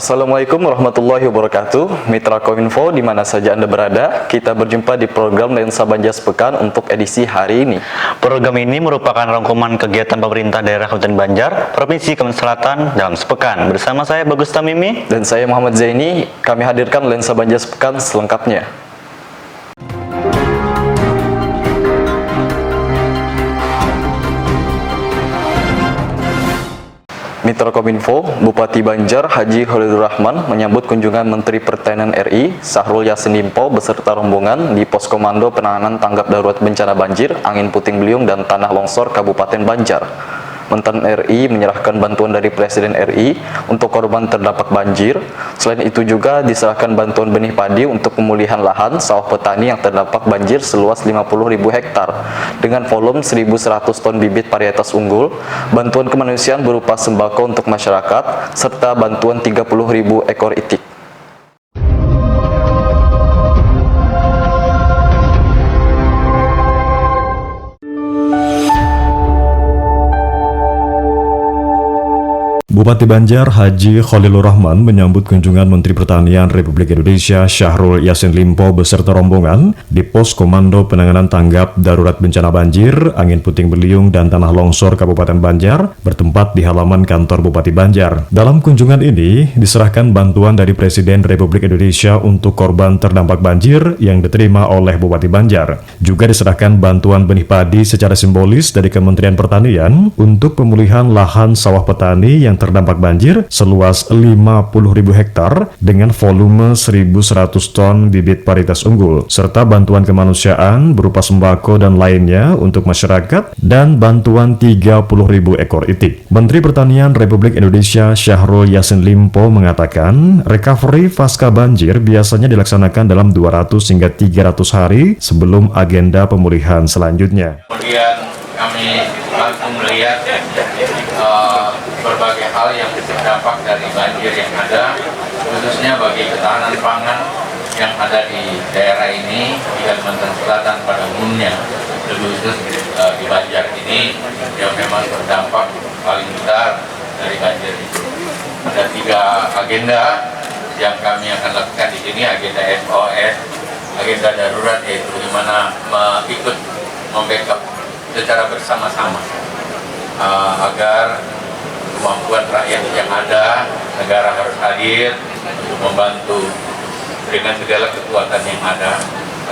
Assalamualaikum warahmatullahi wabarakatuh. Mitra Kominfo di mana saja Anda berada, kita berjumpa di program Lensa Banjar Sepekan untuk edisi hari ini. Program ini merupakan rangkuman kegiatan pemerintah daerah Kabupaten Banjar, Provinsi Kalimantan Selatan dalam sepekan. Bersama saya Bagus Tamimi Dan saya Muhammad Zaini, kami hadirkan Lensa Banjar Sepekan selengkapnya. Mitra Kominfo, Bupati Banjar Haji Khalilur Rahman menyambut kunjungan Menteri Pertanian RI Syahrul Yassin Limpo beserta rombongan di Pos Komando Penanganan Tanggap Darurat Bencana Banjir, Angin Puting Beliung dan Tanah Longsor Kabupaten Banjar. Mentan RI menyerahkan bantuan dari Presiden RI untuk korban terdampak banjir. Selain itu juga diserahkan bantuan benih padi untuk pemulihan lahan sawah petani yang terdampak banjir seluas 50.000 hektar dengan volume 1.100 ton bibit varietas unggul, bantuan kemanusiaan berupa sembako untuk masyarakat, serta bantuan 30.000 ekor itik. Bupati Banjar Haji Khalilur Rahman menyambut kunjungan Menteri Pertanian Republik Indonesia Syahrul Yassin Limpo beserta rombongan di Pos Komando Penanganan Tanggap Darurat Bencana Banjir, Angin Puting Beliung dan Tanah Longsor Kabupaten Banjar bertempat di halaman kantor Bupati Banjar. Dalam kunjungan ini diserahkan bantuan dari Presiden Republik Indonesia untuk korban terdampak banjir yang diterima oleh Bupati Banjar. Juga diserahkan bantuan benih padi secara simbolis dari Kementerian Pertanian untuk pemulihan lahan sawah petani yang terdampak banjir seluas 50.000 hektar dengan volume 1.100 ton bibit varietas unggul, serta bantuan kemanusiaan berupa sembako dan lainnya untuk masyarakat dan bantuan 30.000 ekor itik. Menteri Pertanian Republik Indonesia Syahrul Yassin Limpo mengatakan recovery pasca banjir biasanya dilaksanakan dalam 200 hingga 300 hari sebelum agenda pemulihan selanjutnya. Kemudian kami langsung melihat berbagai hal yang terdampak dari banjir yang ada, khususnya bagi ketahanan pangan yang ada di daerah ini, di Kalimantan Selatan pada umumnya, lebih khusus di Banjar ini yang memang terdampak paling besar dari banjir itu. Ada 3 agenda yang kami akan lakukan di sini, agenda SOS, agenda darurat, yaitu di mana ikut membackup secara bersama-sama agar kemampuan rakyat yang ada, negara harus hadir untuk membantu dengan segala kekuatan yang ada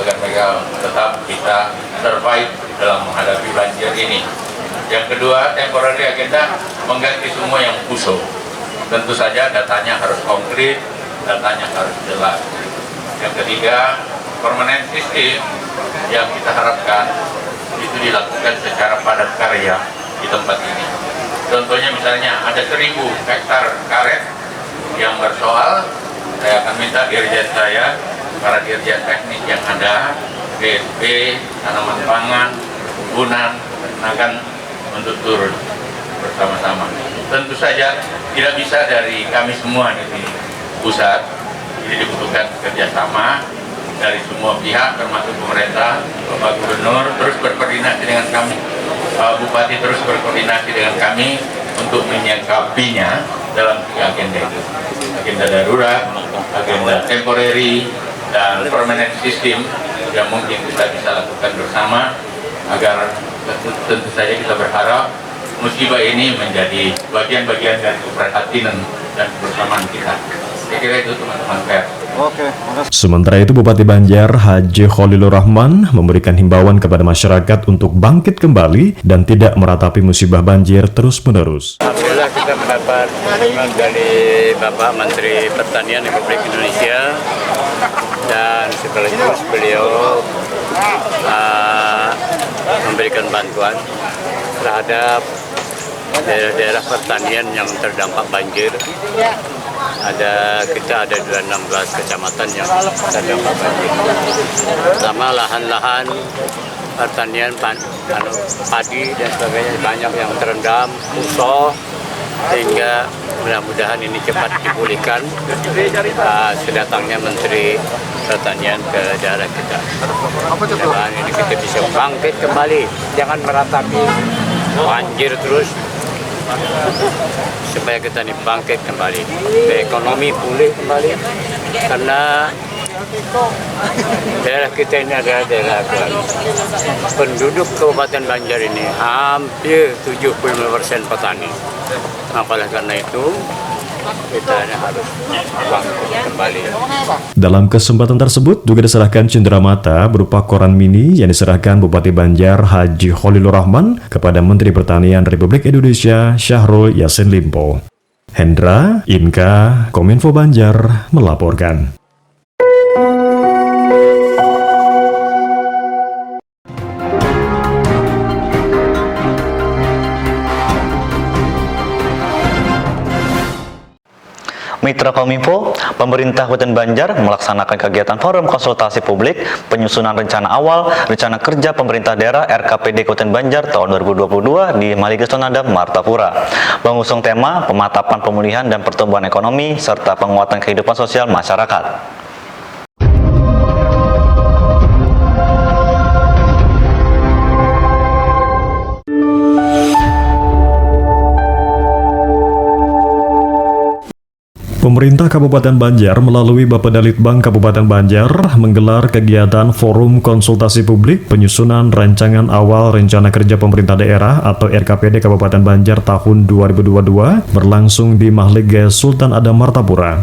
agar mereka tetap bisa survive dalam menghadapi banjir ini. Yang kedua, temporary agenda mengganti semua yang busuk. Tentu saja datanya harus konkret, datanya harus jelas. Yang ketiga, permanent system yang kita harapkan itu dilakukan secara padat karya di tempat ini. Contohnya misalnya ada 1.000 hektar karet yang bersoal, saya akan minta dirjen saya, para dirjen teknis yang ada, BSP, tanaman pangan, perkebunan, akan untuk turun bersama-sama. Tentu saja tidak bisa dari kami semua di pusat, jadi dibutuhkan kerjasama dari semua pihak termasuk pemerintah, Bapak Gubernur terus berkoordinasi dengan kami, Bupati terus berkoordinasi dengan kami untuk menyikapinya dalam 3 agenda itu. Agenda darurat, agenda temporary, dan permanent system yang mungkin kita bisa lakukan bersama agar tentu saja kita berharap musibah ini menjadi bagian-bagian dari keprihatinan dan kebersamaan kita. Saya kira itu teman-teman pers. Sementara itu Bupati Banjar Haji Khalilur Rahman memberikan himbauan kepada masyarakat untuk bangkit kembali dan tidak meratapi musibah banjir terus-menerus. Alhamdulillah kita mendapat dukungan dari Bapak Menteri Pertanian Republik Indonesia dan sekaligus beliau memberikan bantuan terhadap daerah-daerah pertanian yang terdampak banjir. Kita ada 16 kecamatan yang terdampak banjir. Pertama, lahan-lahan pertanian padi dan sebagainya banyak yang terendam, rusak, sehingga mudah-mudahan ini cepat dipulihkan sedatangnya Menteri Pertanian ke daerah kita. Dan ini kita bisa bangkit kembali, jangan meratapi banjir terus. supaya kita ini bangkit kembali, ekonomi pulih kembali, karena daerah kita ini adalah daerah agraris. Penduduk Kabupaten Banjar ini hampir 75% petani. Oleh karena itu kita harus bangkit kembali. Dalam kesempatan tersebut juga diserahkan cenderamata berupa koran mini yang diserahkan Bupati Banjar Haji Khalilur Rahman kepada Menteri Pertanian Republik Indonesia Syahrul Yassin Limpo. Hendra, Inka, Kominfo Banjar melaporkan. Mitra Kominfo, pemerintah Kabupaten Banjar melaksanakan kegiatan forum konsultasi publik penyusunan rencana awal rencana kerja pemerintah daerah RKPD Kabupaten Banjar tahun 2022 di Maliges Tonada, Martapura, mengusung tema pematapan pemulihan dan pertumbuhan ekonomi serta penguatan kehidupan sosial masyarakat. Pemerintah Kabupaten Banjar melalui Bapedalitbang Kabupaten Banjar menggelar kegiatan Forum Konsultasi Publik Penyusunan Rancangan Awal Rencana Kerja Pemerintah Daerah atau RKPD Kabupaten Banjar tahun 2022 berlangsung di Mahliges Sultan Adam Martapura.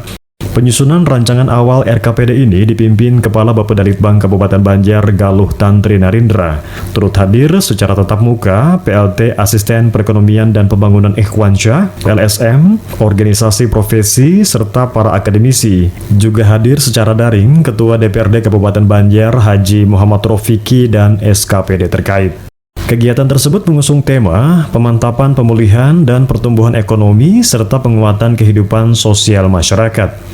Penyusunan rancangan awal RKPD ini dipimpin Kepala Bapedalitbang Kabupaten Banjar Galuh Tantri Narindra. Turut hadir secara tatap muka PLT Asisten Perekonomian dan Pembangunan Ikhwansyah, LSM, organisasi profesi, serta para akademisi. Juga hadir secara daring Ketua DPRD Kabupaten Banjar Haji Muhammad Rofiki dan SKPD terkait. Kegiatan tersebut mengusung tema pemantapan pemulihan dan pertumbuhan ekonomi serta penguatan kehidupan sosial masyarakat.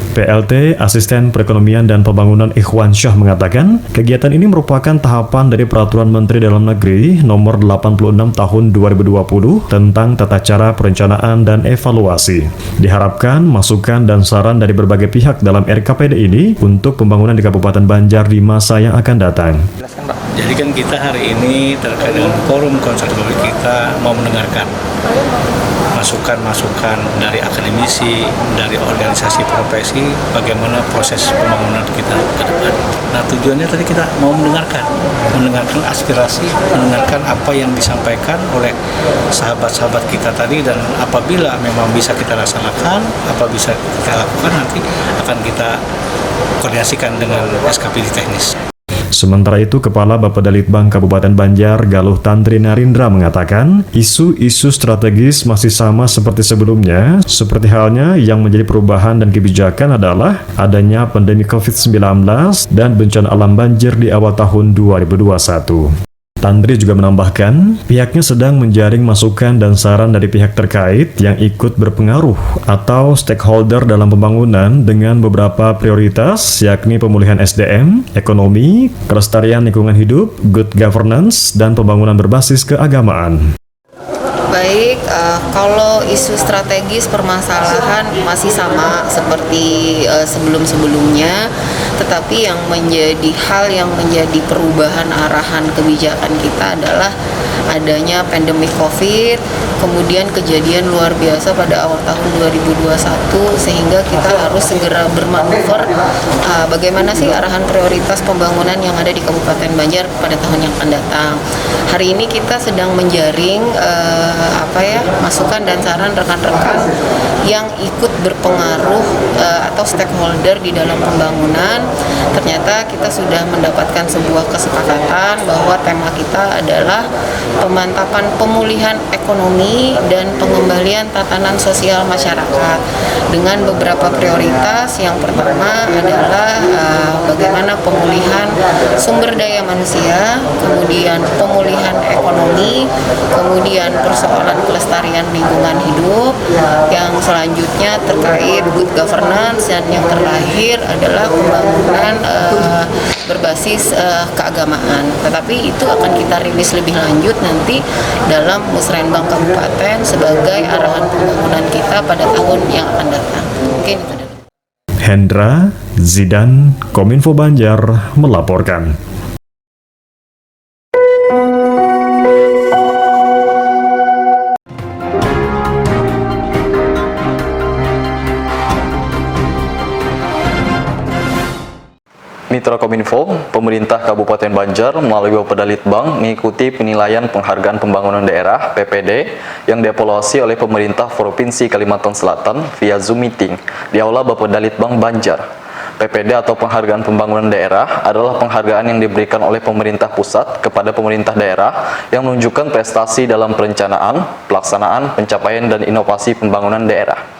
PLT Asisten Perekonomian dan Pembangunan Ikhwansyah mengatakan, kegiatan ini merupakan tahapan dari Peraturan Menteri Dalam Negeri Nomor 86 Tahun 2020 tentang tata cara perencanaan dan evaluasi. Diharapkan masukan dan saran dari berbagai pihak dalam RKPD ini untuk pembangunan di Kabupaten Banjar di masa yang akan datang. Jadi kan kita hari ini terkait dengan forum konsultasi kita mau mendengarkan masukan-masukan dari akademisi, dari organisasi profesi, bagaimana proses pembangunan kita ke depan. Nah, tujuannya tadi kita mau mendengarkan aspirasi, mendengarkan apa yang disampaikan oleh sahabat-sahabat kita tadi, dan apabila memang bisa kita laksanakan, apa bisa kita lakukan, nanti akan kita koordinasikan dengan SKPD teknis. Sementara itu, Kepala Bapedalitbang Kabupaten Banjar Galuh Tantri Narindra mengatakan, isu-isu strategis masih sama seperti sebelumnya, seperti halnya yang menjadi perubahan dan kebijakan adalah adanya pandemi COVID-19 dan bencana alam banjir di awal tahun 2021. Tantri juga menambahkan, pihaknya sedang menjaring masukan dan saran dari pihak terkait yang ikut berpengaruh atau stakeholder dalam pembangunan dengan beberapa prioritas, yakni pemulihan SDM, ekonomi, kelestarian lingkungan hidup, good governance, dan pembangunan berbasis keagamaan. Baik, kalau isu strategis permasalahan masih sama seperti sebelum-sebelumnya, tetapi yang menjadi hal yang menjadi perubahan arahan kebijakan kita adalah adanya pandemi COVID, kemudian kejadian luar biasa pada awal tahun 2021, sehingga kita harus segera bermanuver bagaimana sih arahan prioritas pembangunan yang ada di Kabupaten Banjar pada tahun yang akan datang. Hari ini kita sedang menjaring masukan dan saran rekan-rekan yang ikut berpengaruh atau stakeholder di dalam pembangunan. Ternyata kita sudah mendapatkan sebuah kesepakatan bahwa tema kita adalah pemantapan pemulihan ekonomi dan pengembalian tatanan sosial masyarakat dengan beberapa prioritas. Yang pertama adalah bagaimana pemulihan sumber daya manusia, kemudian pemulihan ekonomi, kemudian persoalan kelestarian lingkungan hidup, yang selanjutnya terkait good governance, dan yang terakhir adalah pembangunan berbasis keagamaan. Tetapi itu akan kita rilis lebih lanjut nanti dalam Musrenbang Kabupaten sebagai arahan pembangunan kita pada tahun yang akan datang. Mungkin itu dulu. Hendra, Zidan, Kominfo Banjar melaporkan. Mitra Kominfo, pemerintah Kabupaten Banjar melalui Bapedalitbang mengikuti penilaian penghargaan pembangunan daerah (PPD) yang dievaluasi oleh pemerintah Provinsi Kalimantan Selatan via Zoom meeting di Aula Bapedalitbang Banjar. PPD atau penghargaan pembangunan daerah adalah penghargaan yang diberikan oleh pemerintah pusat kepada pemerintah daerah yang menunjukkan prestasi dalam perencanaan, pelaksanaan, pencapaian, dan inovasi pembangunan daerah.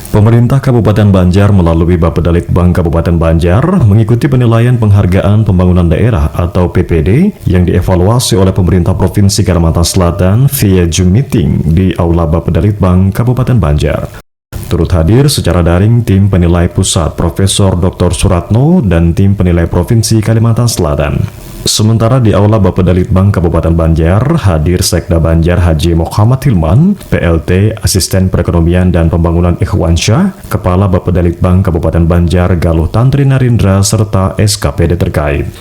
Pemerintah Kabupaten Banjar melalui Bapedalitbang Kabupaten Banjar mengikuti penilaian penghargaan pembangunan daerah atau PPD yang dievaluasi oleh pemerintah Provinsi Kalimantan Selatan via Zoom meeting di Aula Bapedalitbang Kabupaten Banjar. Turut hadir secara daring tim penilai pusat Profesor Dr. Suratno dan tim penilai Provinsi Kalimantan Selatan. Sementara di Aula Bapedalitbang Kabupaten Banjar hadir Sekda Banjar Haji Muhammad Hilman, PLT Asisten Perekonomian dan Pembangunan Ikhwansyah, Kepala Bapedalitbang Kabupaten Banjar Galuh Tantri Narindra, serta SKPD terkait.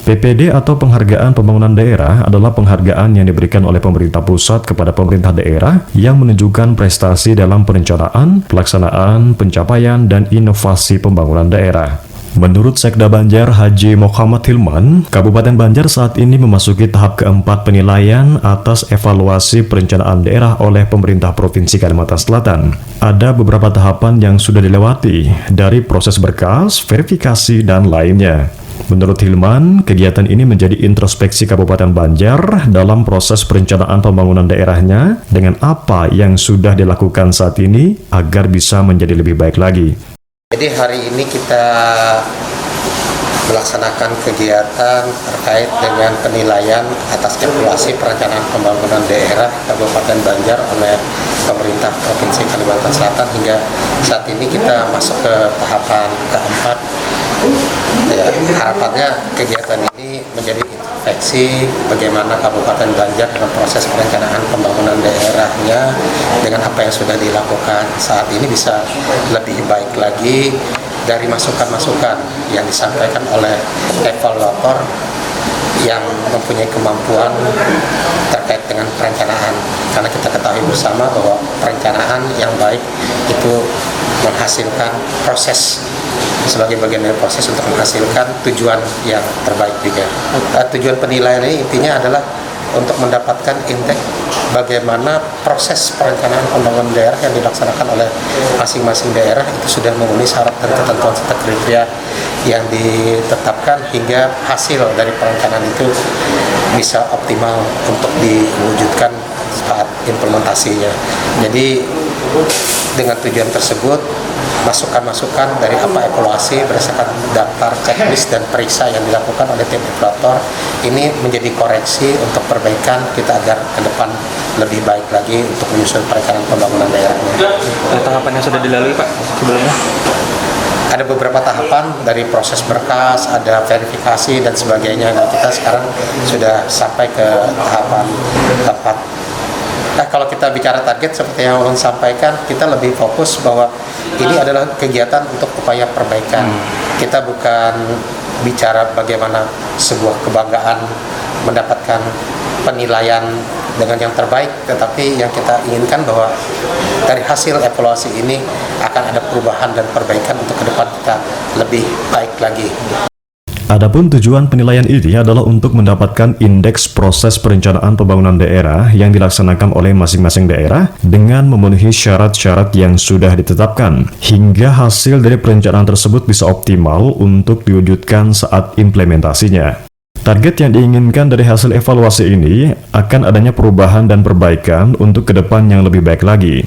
PPD atau penghargaan pembangunan daerah adalah penghargaan yang diberikan oleh pemerintah pusat kepada pemerintah daerah yang menunjukkan prestasi dalam perencanaan, pelaksanaan, pencapaian, dan inovasi pembangunan daerah. Menurut Sekda Banjar Haji Muhammad Hilman, Kabupaten Banjar saat ini memasuki tahap keempat penilaian atas evaluasi perencanaan daerah oleh pemerintah Provinsi Kalimantan Selatan. Ada beberapa tahapan yang sudah dilewati, dari proses berkas, verifikasi, dan lainnya. Menurut Hilman, kegiatan ini menjadi introspeksi Kabupaten Banjar dalam proses perencanaan pembangunan daerahnya dengan apa yang sudah dilakukan saat ini agar bisa menjadi lebih baik lagi. Jadi hari ini kita melaksanakan kegiatan terkait dengan penilaian atas evaluasi perencanaan pembangunan daerah Kabupaten Banjar oleh pemerintah Provinsi Kalimantan Selatan hingga saat ini kita masuk ke tahapan keempat. Ya, harapannya kegiatan ini menjadi introspeksi bagaimana Kabupaten Banjar dalam proses perencanaan pembangunan daerahnya dengan apa yang sudah dilakukan saat ini bisa lebih baik lagi dari masukan-masukan yang disampaikan oleh evaluator yang mempunyai kemampuan terkait dengan perencanaan, karena kita ketahui bersama bahwa perencanaan yang baik itu menghasilkan proses sebagai bagian dari proses untuk menghasilkan tujuan yang terbaik juga. Tujuan penilaian ini intinya adalah untuk mendapatkan indeks bagaimana proses perencanaan pembangunan daerah yang dilaksanakan oleh masing-masing daerah itu sudah memenuhi syarat dan ketentuan serta kriteria yang ditetapkan hingga hasil dari perencanaan itu bisa optimal untuk diwujudkan saat implementasinya. Jadi dengan tujuan tersebut, masukan-masukan dari apa evaluasi berdasarkan daftar checklist dan periksa yang dilakukan oleh tim evaluator ini menjadi koreksi untuk perbaikan kita agar ke depan lebih baik lagi untuk menyusun perencanaan pembangunan daerahnya. Tahapan yang sudah dilalui Pak sebelumnya? Ada beberapa tahapan dari proses berkas, ada verifikasi dan sebagainya. Nah, kita sekarang sudah sampai ke tahapan keempat. Nah, kalau kita bicara target seperti yang Ulun sampaikan, kita lebih fokus bahwa ini adalah kegiatan untuk upaya perbaikan. Kita bukan bicara bagaimana sebuah kebanggaan mendapatkan penilaian dengan yang terbaik, tetapi yang kita inginkan bahwa dari hasil evaluasi ini akan ada perubahan dan perbaikan untuk ke depan kita lebih baik lagi. Adapun tujuan penilaian ini adalah untuk mendapatkan indeks proses perencanaan pembangunan daerah yang dilaksanakan oleh masing-masing daerah dengan memenuhi syarat-syarat yang sudah ditetapkan, hingga hasil dari perencanaan tersebut bisa optimal untuk diwujudkan saat implementasinya. Target yang diinginkan dari hasil evaluasi ini akan adanya perubahan dan perbaikan untuk ke depan yang lebih baik lagi.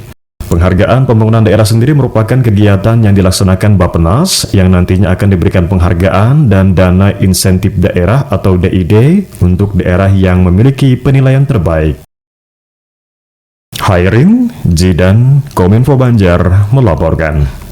Penghargaan pembangunan daerah sendiri merupakan kegiatan yang dilaksanakan Bappenas yang nantinya akan diberikan penghargaan dan dana insentif daerah atau DID untuk daerah yang memiliki penilaian terbaik. Hairin Zidan, Kominfo Banjar melaporkan.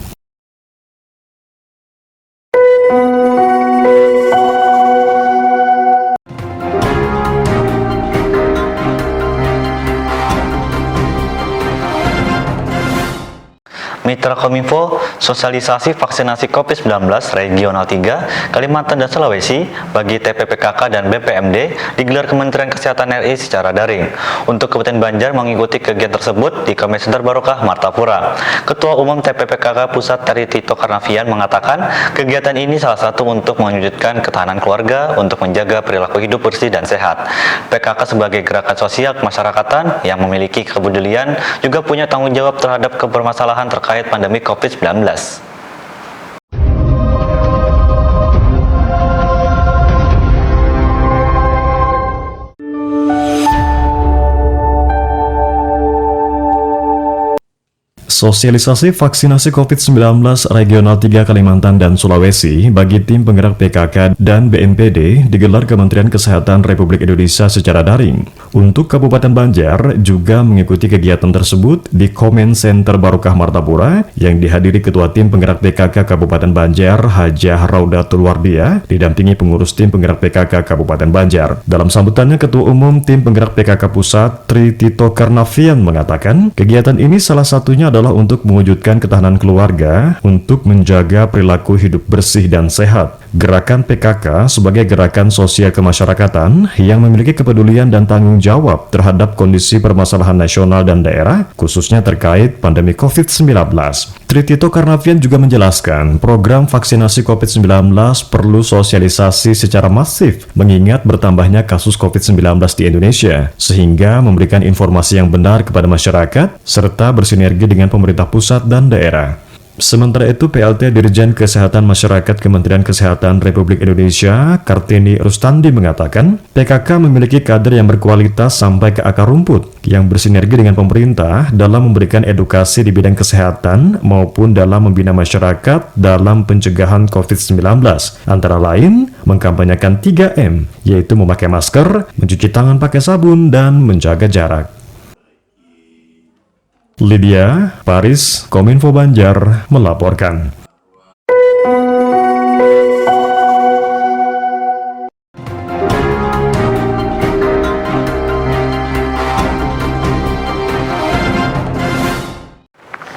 Mitra Kominfo, sosialisasi vaksinasi COVID-19 Regional 3, Kalimantan dan Sulawesi bagi TPPKK dan BPMD digelar Kementerian Kesehatan RI secara daring. Untuk Kabupaten Banjar mengikuti kegiatan tersebut di Community Center Barokah, Martapura. Ketua Umum TPPKK Pusat Tri Tito Karnavian mengatakan kegiatan ini salah satu untuk mewujudkan ketahanan keluarga untuk menjaga perilaku hidup bersih dan sehat. PKK sebagai gerakan sosial kemasyarakatan yang memiliki kepedulian juga punya tanggung jawab terhadap permasalahan terkait pandemi COVID-19. Sosialisasi vaksinasi COVID-19 Regional 3 Kalimantan dan Sulawesi bagi tim penggerak PKK dan BNPD digelar Kementerian Kesehatan Republik Indonesia secara daring. Untuk Kabupaten Banjar juga mengikuti kegiatan tersebut di Comment Center Barokah Martapura yang dihadiri Ketua Tim Penggerak PKK Kabupaten Banjar Hajah Raudatul Wardiah didampingi pengurus tim penggerak PKK Kabupaten Banjar. Dalam sambutannya, Ketua Umum Tim Penggerak PKK Pusat Tri Tito Karnavian mengatakan kegiatan ini salah satunya adalah untuk mewujudkan ketahanan keluarga untuk menjaga perilaku hidup bersih dan sehat. Gerakan PKK sebagai gerakan sosial kemasyarakatan yang memiliki kepedulian dan tanggung jawab terhadap kondisi permasalahan nasional dan daerah, khususnya terkait pandemi COVID-19. Tri Tito Karnavian juga menjelaskan program vaksinasi COVID-19 perlu sosialisasi secara masif mengingat bertambahnya kasus COVID-19 di Indonesia, sehingga memberikan informasi yang benar kepada masyarakat serta bersinergi dengan pemerintah pusat dan daerah. Sementara itu, PLT Dirjen Kesehatan Masyarakat Kementerian Kesehatan Republik Indonesia, Kartini Rustandi mengatakan, PKK memiliki kader yang berkualitas sampai ke akar rumput, yang bersinergi dengan pemerintah dalam memberikan edukasi di bidang kesehatan maupun dalam membina masyarakat dalam pencegahan COVID-19. Antara lain, mengkampanyekan 3M, yaitu memakai masker, mencuci tangan pakai sabun, dan menjaga jarak. Lydia Paris, Kominfo Banjar, melaporkan.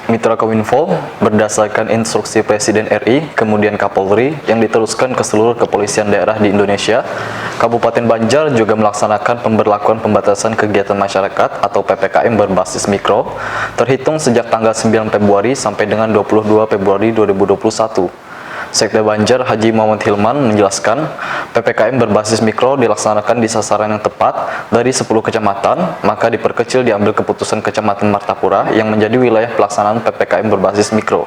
Mitra Kominfo, berdasarkan instruksi Presiden RI, kemudian Kapolri, yang diteruskan ke seluruh kepolisian daerah di Indonesia, Kabupaten Banjar juga melaksanakan pemberlakuan pembatasan kegiatan masyarakat atau PPKM berbasis mikro, terhitung sejak tanggal 9 Februari sampai dengan 22 Februari 2021. Sekda Banjar Haji Muhammad Hilman menjelaskan, PPKM berbasis mikro dilaksanakan di sasaran yang tepat dari 10 kecamatan, maka diperkecil diambil keputusan Kecamatan Martapura yang menjadi wilayah pelaksanaan PPKM berbasis mikro.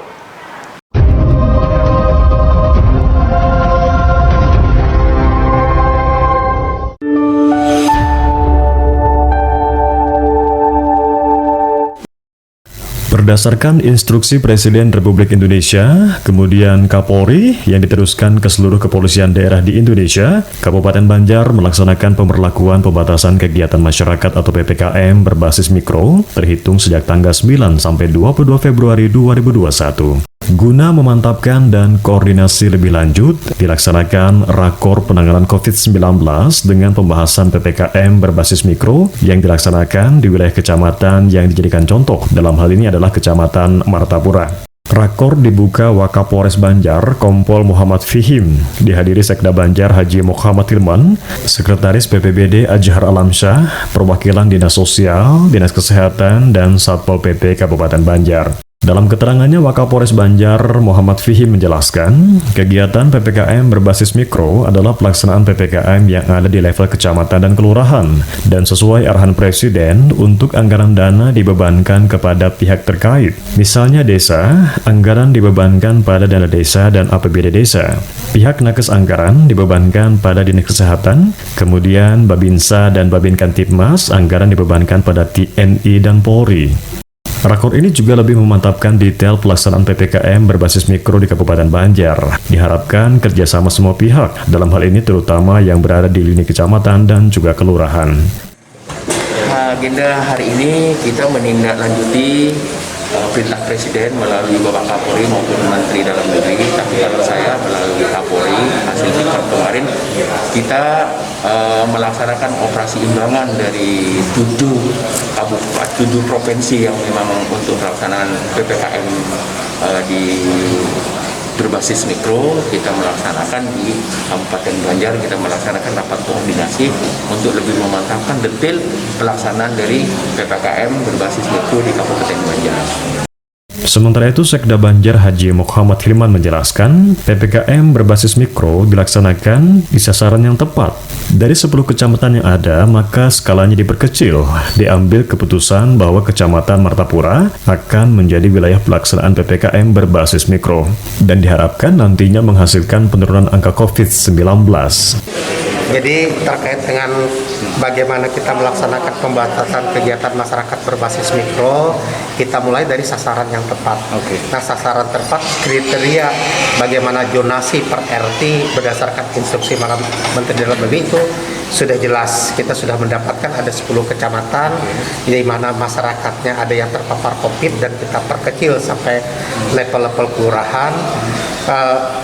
Berdasarkan instruksi Presiden Republik Indonesia, kemudian Kapolri yang diteruskan ke seluruh kepolisian daerah di Indonesia, Kabupaten Banjar melaksanakan pemberlakuan pembatasan kegiatan masyarakat atau PPKM berbasis mikro terhitung sejak tanggal 9 sampai 22 Februari 2021. Guna memantapkan dan koordinasi lebih lanjut, dilaksanakan Rakor Penanganan COVID-19 dengan pembahasan PPKM berbasis mikro yang dilaksanakan di wilayah kecamatan yang dijadikan contoh. Dalam hal ini adalah Kecamatan Martapura. Rakor dibuka Wakapolres Banjar, Kompol Muhammad Fihim, dihadiri Sekda Banjar Haji Muhammad Hilman, Sekretaris BPBD Ajhar Alamsyah, perwakilan Dinas Sosial, Dinas Kesehatan, dan Satpol PP Kabupaten Banjar. Dalam keterangannya, Wakapolres Banjar Muhammad Fihim menjelaskan, kegiatan PPKM berbasis mikro adalah pelaksanaan PPKM yang ada di level kecamatan dan kelurahan, dan sesuai arahan Presiden untuk anggaran dana dibebankan kepada pihak terkait. Misalnya desa, anggaran dibebankan pada dana desa dan APBD desa. Pihak nakes anggaran dibebankan pada Dinas Kesehatan, kemudian Babinsa dan Babin Kantipmas anggaran dibebankan pada TNI dan Polri. Rakor ini juga lebih memantapkan detail pelaksanaan PPKM berbasis mikro di Kabupaten Banjar. Diharapkan kerjasama semua pihak, dalam hal ini terutama yang berada di lini kecamatan dan juga kelurahan. Agenda hari ini kita menindaklanjuti perintah Presiden melalui Bapak Kapolri maupun Menteri Dalam Negeri, tapi kalau saya melalui Kapolri hasil sikap kemarin kita melaksanakan operasi imbangan dari 7 provinsi yang memang untuk pelaksanaan PPKM di berbasis mikro. Kita melaksanakan di Kabupaten Banjar, kita melaksanakan rapat koordinasi untuk lebih memantapkan detail pelaksanaan dari PPKM berbasis mikro di Kabupaten Banjar. Sementara itu, Sekda Banjar Haji Muhammad Hilman menjelaskan, PPKM berbasis mikro dilaksanakan di sasaran yang tepat. Dari 10 kecamatan yang ada, maka skalanya diperkecil. Diambil keputusan bahwa Kecamatan Martapura akan menjadi wilayah pelaksanaan PPKM berbasis mikro. Dan diharapkan nantinya menghasilkan penurunan angka COVID-19. Jadi terkait dengan bagaimana kita melaksanakan pembatasan kegiatan masyarakat berbasis mikro, kita mulai dari sasaran yang tepat. Nah, sasaran tepat kriteria bagaimana zonasi per RT berdasarkan instruksi Menteri Dalam Negeri itu sudah jelas. Kita sudah mendapatkan ada 10 kecamatan di mana masyarakatnya ada yang terpapar COVID dan kita perkecil sampai level-level kelurahan.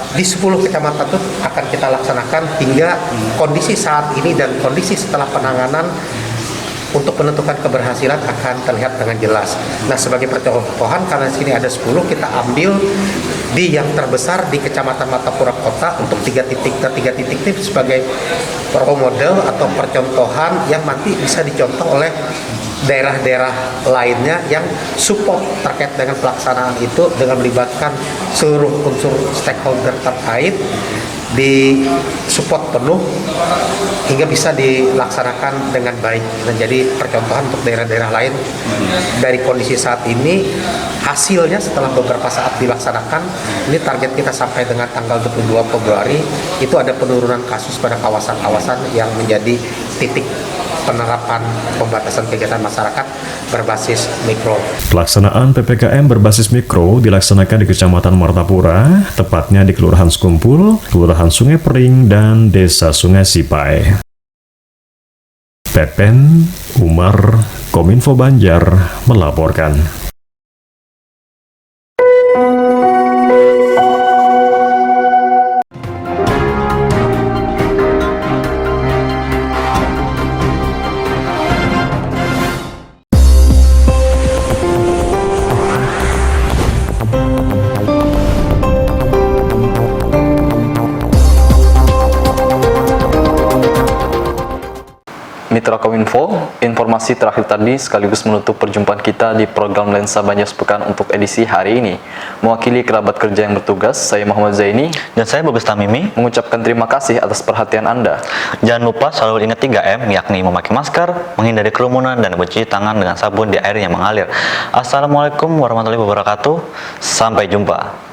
Di 10 kecamatan itu akan kita laksanakan hingga kondisi saat ini dan kondisi setelah penanganan untuk menentukan keberhasilan akan terlihat dengan jelas. Nah, sebagai percontohan karena sini ada 10, kita ambil di yang terbesar di Kecamatan Martapura Kota untuk 3 titik ini sebagai role model atau percontohan yang nanti bisa dicontoh oleh daerah-daerah lainnya yang support terkait dengan pelaksanaan itu dengan melibatkan seluruh unsur stakeholder terkait, di support penuh hingga bisa dilaksanakan dengan baik. Dan jadi percontohan untuk daerah-daerah lain dari kondisi saat ini. Hasilnya setelah beberapa saat dilaksanakan, ini target kita sampai dengan tanggal 22 Februari itu ada penurunan kasus pada kawasan-kawasan yang menjadi titik penerapan pembatasan kegiatan masyarakat berbasis mikro. Pelaksanaan PPKM berbasis mikro dilaksanakan di Kecamatan Martapura, tepatnya di Kelurahan Sekumpul, Kelurahan Sungai Pering, dan Desa Sungai Sipai. Pepen Umar, Kominfo Banjar, melaporkan. Mitra Kominfo, informasi terakhir tadi sekaligus menutup perjumpaan kita di program Lensa Banjar Sepekan untuk edisi hari ini. Mewakili kerabat kerja yang bertugas, saya Muhammad Zaini Dan saya Bagus Tamimi mengucapkan terima kasih atas perhatian Anda. Jangan lupa selalu ingat 3M, yakni memakai masker, menghindari kerumunan, dan mencuci tangan dengan sabun di air yang mengalir. Assalamualaikum warahmatullahi wabarakatuh. Sampai jumpa.